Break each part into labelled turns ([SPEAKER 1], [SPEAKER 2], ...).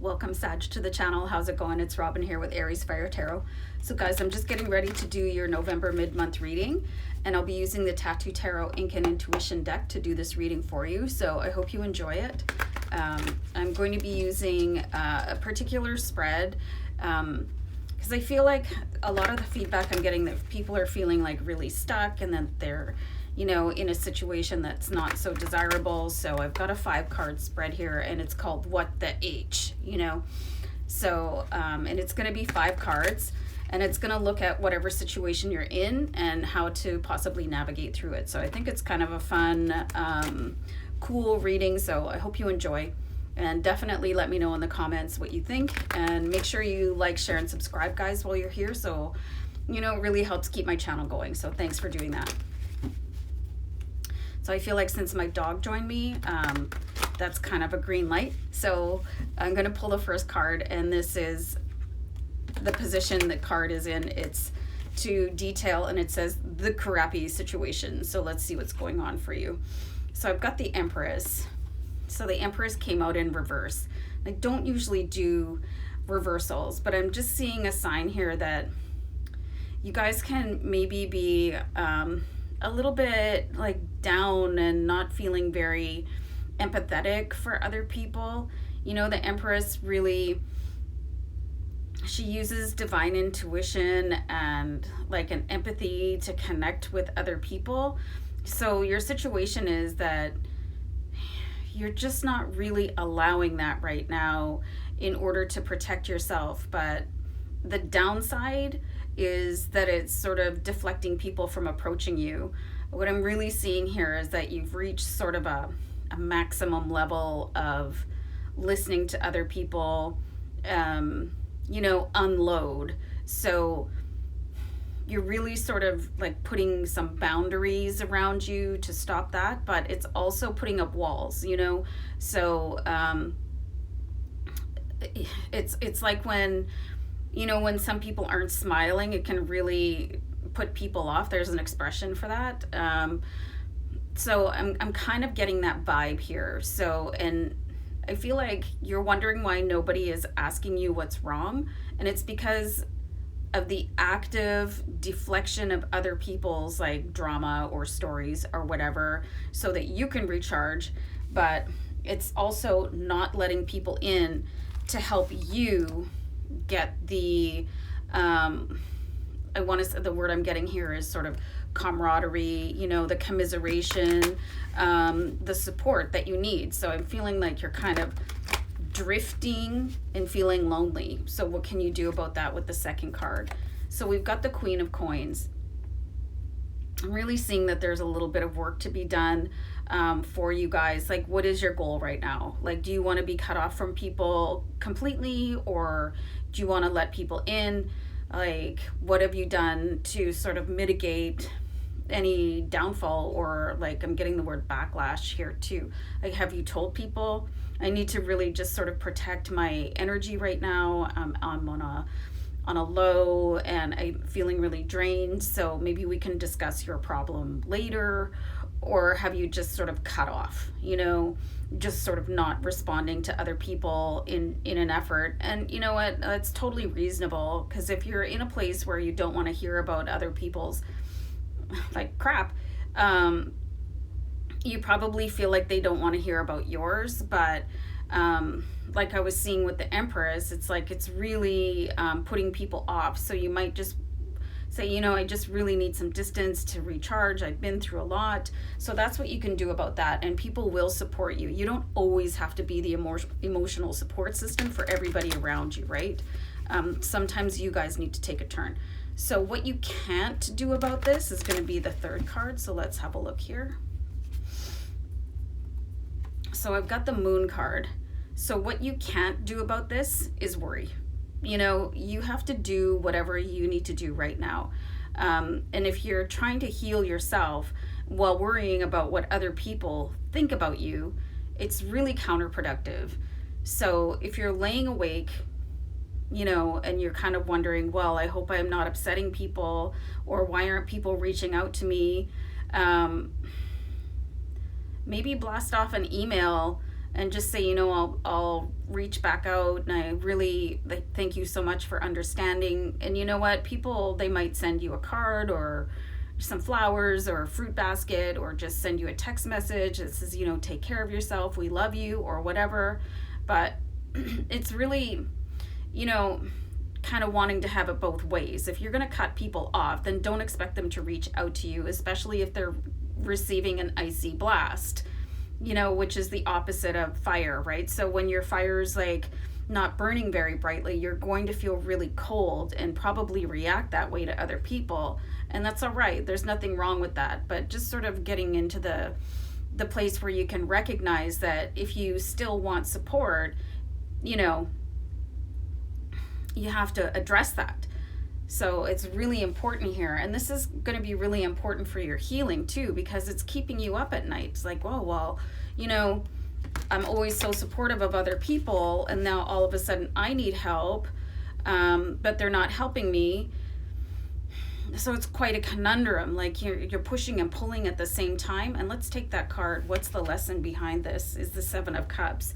[SPEAKER 1] Welcome Sag to the channel. How's it going? It's Robin here with AriesFireTarot. So guys, I'm just getting ready to do your November mid-month reading, and I'll be using the Tattoo Tarot Ink and Intuition deck to do this reading for you. So I hope you enjoy it. I'm going to be using a particular spread because I feel like a lot of the feedback I'm getting that people are feeling like really stuck and then they're in a situation that's not so desirable. So I've got a 5-card spread here, and it's called What the H, So, and it's going to be 5 cards, and it's going to look at whatever situation you're in and how to possibly navigate through it. So I think it's kind of a fun, cool reading. So I hope you enjoy, and definitely let me know in the comments what you think, and make sure you like, share, and subscribe, guys, while you're here. So, it really helps keep my channel going. So thanks for doing that. So I feel like since my dog joined me, that's kind of a green light. So I'm going to pull the first card, and this is the position the card is in. It's to detail, and it says the crappy situation. So let's see what's going on for you. So I've got the Empress. So the Empress came out in reverse. I don't usually do reversals, but I'm just seeing a sign here that you guys can maybe be a little bit like down and not feeling very empathetic for other people. The Empress really, she uses divine intuition and like an empathy to connect with other people. So your situation is that you're just not really allowing that right now in order to protect yourself. But the downside is that it's sort of deflecting people from approaching you. What I'm really seeing here is that you've reached sort of a maximum level of listening to other people, unload. So you're really sort of like putting some boundaries around you to stop that, but it's also putting up walls, So it's like when some people aren't smiling, it can really put people off. There's an expression for that. So I'm kind of getting that vibe here. So, and I feel like you're wondering why nobody is asking you what's wrong. And it's because of the active deflection of other people's like drama or stories or whatever, so that you can recharge. But it's also not letting people in to help you get the I want to say the word I'm getting here is sort of camaraderie, the commiseration, the support that you need. So I'm feeling like you're kind of drifting and feeling lonely. So what can you do about that with the second card? So we've got the Queen of Coins. I'm really seeing that there's a little bit of work to be done for you guys. Like, what is your goal right now? Like, do you want to be cut off from people completely, or do you want to let people in? Like, what have you done to sort of mitigate any downfall, or like I'm getting the word backlash here too. Like, have you told people I need to really just sort of protect my energy right now? I'm on a low and I'm feeling really drained, so maybe we can discuss your problem later. Or have you just sort of cut off, just sort of not responding to other people in an effort? And you know what, that's totally reasonable, because if you're in a place where you don't want to hear about other people's like crap, you probably feel like they don't want to hear about yours. But like I was seeing with the Empress, it's like it's really putting people off. So you might just say, I just really need some distance to recharge. I've been through a lot. So that's what you can do about that. And people will support you. You don't always have to be the emotional support system for everybody around you, right? Sometimes you guys need to take a turn. So what you can't do about this is going to be the third card. So let's have a look here. So I've got the Moon card. So what you can't do about this is worry. You have to do whatever you need to do right now. And if you're trying to heal yourself while worrying about what other people think about you, it's really counterproductive. So if you're laying awake, and you're kind of wondering, well, I hope I'm not upsetting people, or why aren't people reaching out to me? Maybe blast off an email and just say, I'll reach back out, and I really thank you so much for understanding. And you know what, people, they might send you a card or some flowers or a fruit basket, or just send you a text message that says, you know, take care of yourself, we love you, or whatever. But it's really, you know, kind of wanting to have it both ways. If you're going to cut people off, then don't expect them to reach out to you, especially if they're receiving an icy blast, you know, which is the opposite of fire, right? So when your fire's like not burning very brightly, you're going to feel really cold and probably react that way to other people. And that's all right. There's nothing wrong with that. But just sort of getting into the place where you can recognize that if you still want support, you know, you have to address that. So it's really important here. And this is going to be really important for your healing too, because it's keeping you up at night. It's like, whoa, well, you know, I'm always so supportive of other people, and now all of a sudden I need help, but they're not helping me. So it's quite a conundrum. Like you're pushing and pulling at the same time. And let's take that card. What's the lesson behind this? Is the Seven of Cups.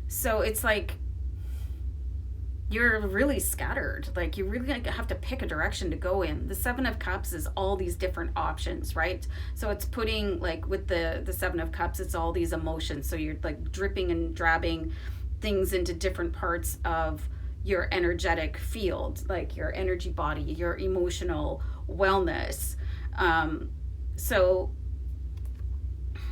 [SPEAKER 1] So it's like you're really scattered. Like you really have to pick a direction to go in. The Seven of Cups is all these different options, right? So it's putting, like with the Seven of Cups, it's all these emotions. So you're like dripping and drabbing things into different parts of your energetic field, like your energy body, your emotional wellness. So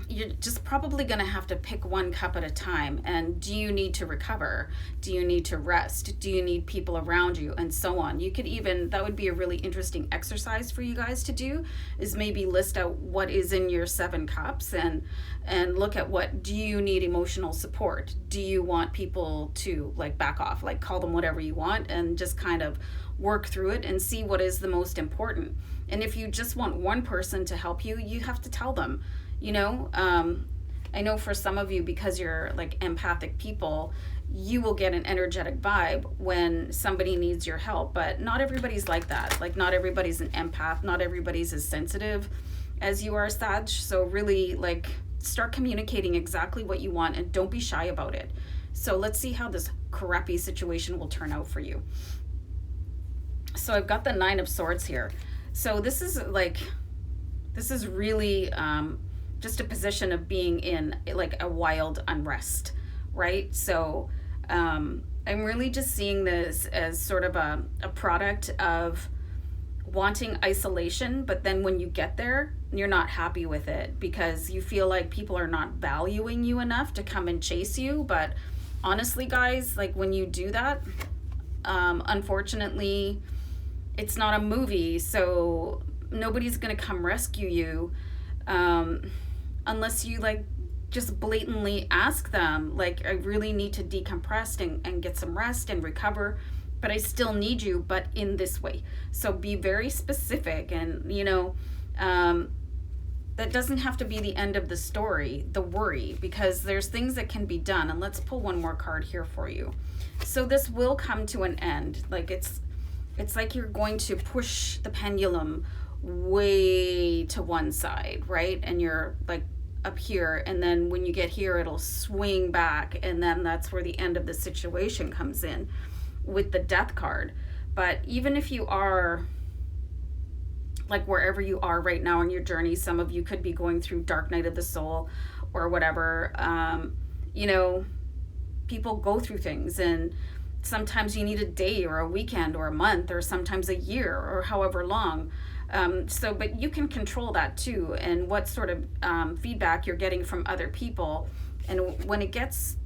[SPEAKER 1] you're just probably going to have to pick one cup at a time. And do you need to recover? Do you need to rest? Do you need people around you? And so on. You could even, that would be a really interesting exercise for you guys to do, is maybe list out what is in your 7 cups and look at what do you need emotional support? Do you want people to like back off, like call them whatever you want, and just kind of work through it and see what is the most important. And if you just want one person to help you, you have to tell them. You know, I know for some of you, because you're like empathic people, you will get an energetic vibe when somebody needs your help, but not everybody's like that. Like not everybody's an empath, not everybody's as sensitive as you are, Sag. So really like start communicating exactly what you want and don't be shy about it. So let's see how this crappy situation will turn out for you. So I've got the 9 of Swords here. So this is really just a position of being in like a wild unrest, right? So I'm really just seeing this as sort of a product of wanting isolation, but then when you get there, you're not happy with it because you feel like people are not valuing you enough to come and chase you. But honestly, guys, like when you do that, unfortunately, it's not a movie, so nobody's gonna come rescue you unless you like just blatantly ask them, like, I really need to decompress and get some rest and recover, but I still need you, but in this way. So be very specific, and you know, that doesn't have to be the end of the story, the worry, because there's things that can be done. And let's pull one more card here for you. So this will come to an end. Like it's like you're going to push the pendulum way to one side, right? And you're like up here, and then when you get here, it'll swing back, and then that's where the end of the situation comes in with the Death card. But even if you are like wherever you are right now in your journey, some of you could be going through dark night of the soul or whatever. You know, people go through things, and sometimes you need a day or a weekend or a month or sometimes a year or however long. But you can control that too, and what sort of feedback you're getting from other people. And when it gets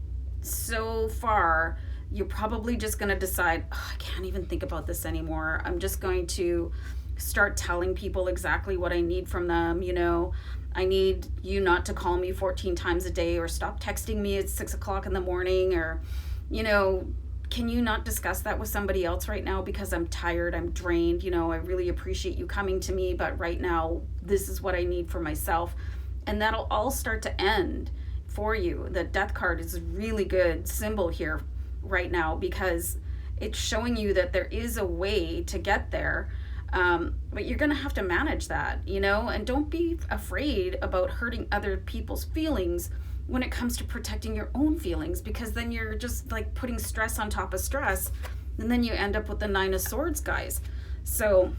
[SPEAKER 1] so far, you're probably just going to decide, oh, I can't even think about this anymore. I'm just going to start telling people exactly what I need from them. You know, I need you not to call me 14 times a day, or stop texting me at 6 o'clock in the morning, or, you know, can you not discuss that with somebody else right now because I'm tired, I'm drained, you know, I really appreciate you coming to me, but right now this is what I need for myself. And that'll all start to end for you. The Death card is a really good symbol here right now because it's showing you that there is a way to get there, but you're going to have to manage that, you know, and don't be afraid about hurting other people's feelings when it comes to protecting your own feelings, because then you're just like putting stress on top of stress, and then you end up with the Nine of Swords, guys. So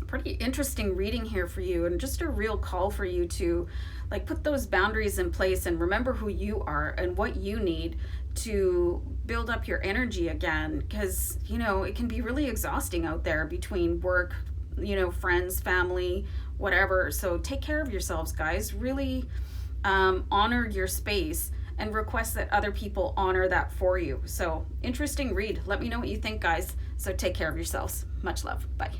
[SPEAKER 1] pretty interesting reading here for you, and just a real call for you to like put those boundaries in place and remember who you are and what you need to build up your energy again, because you know it can be really exhausting out there between work, you know, friends, family, whatever. So take care of yourselves, guys. Really honor your space and request that other people honor that for you. So interesting read. Let me know what you think, guys. So take care of yourselves. Much love. Bye.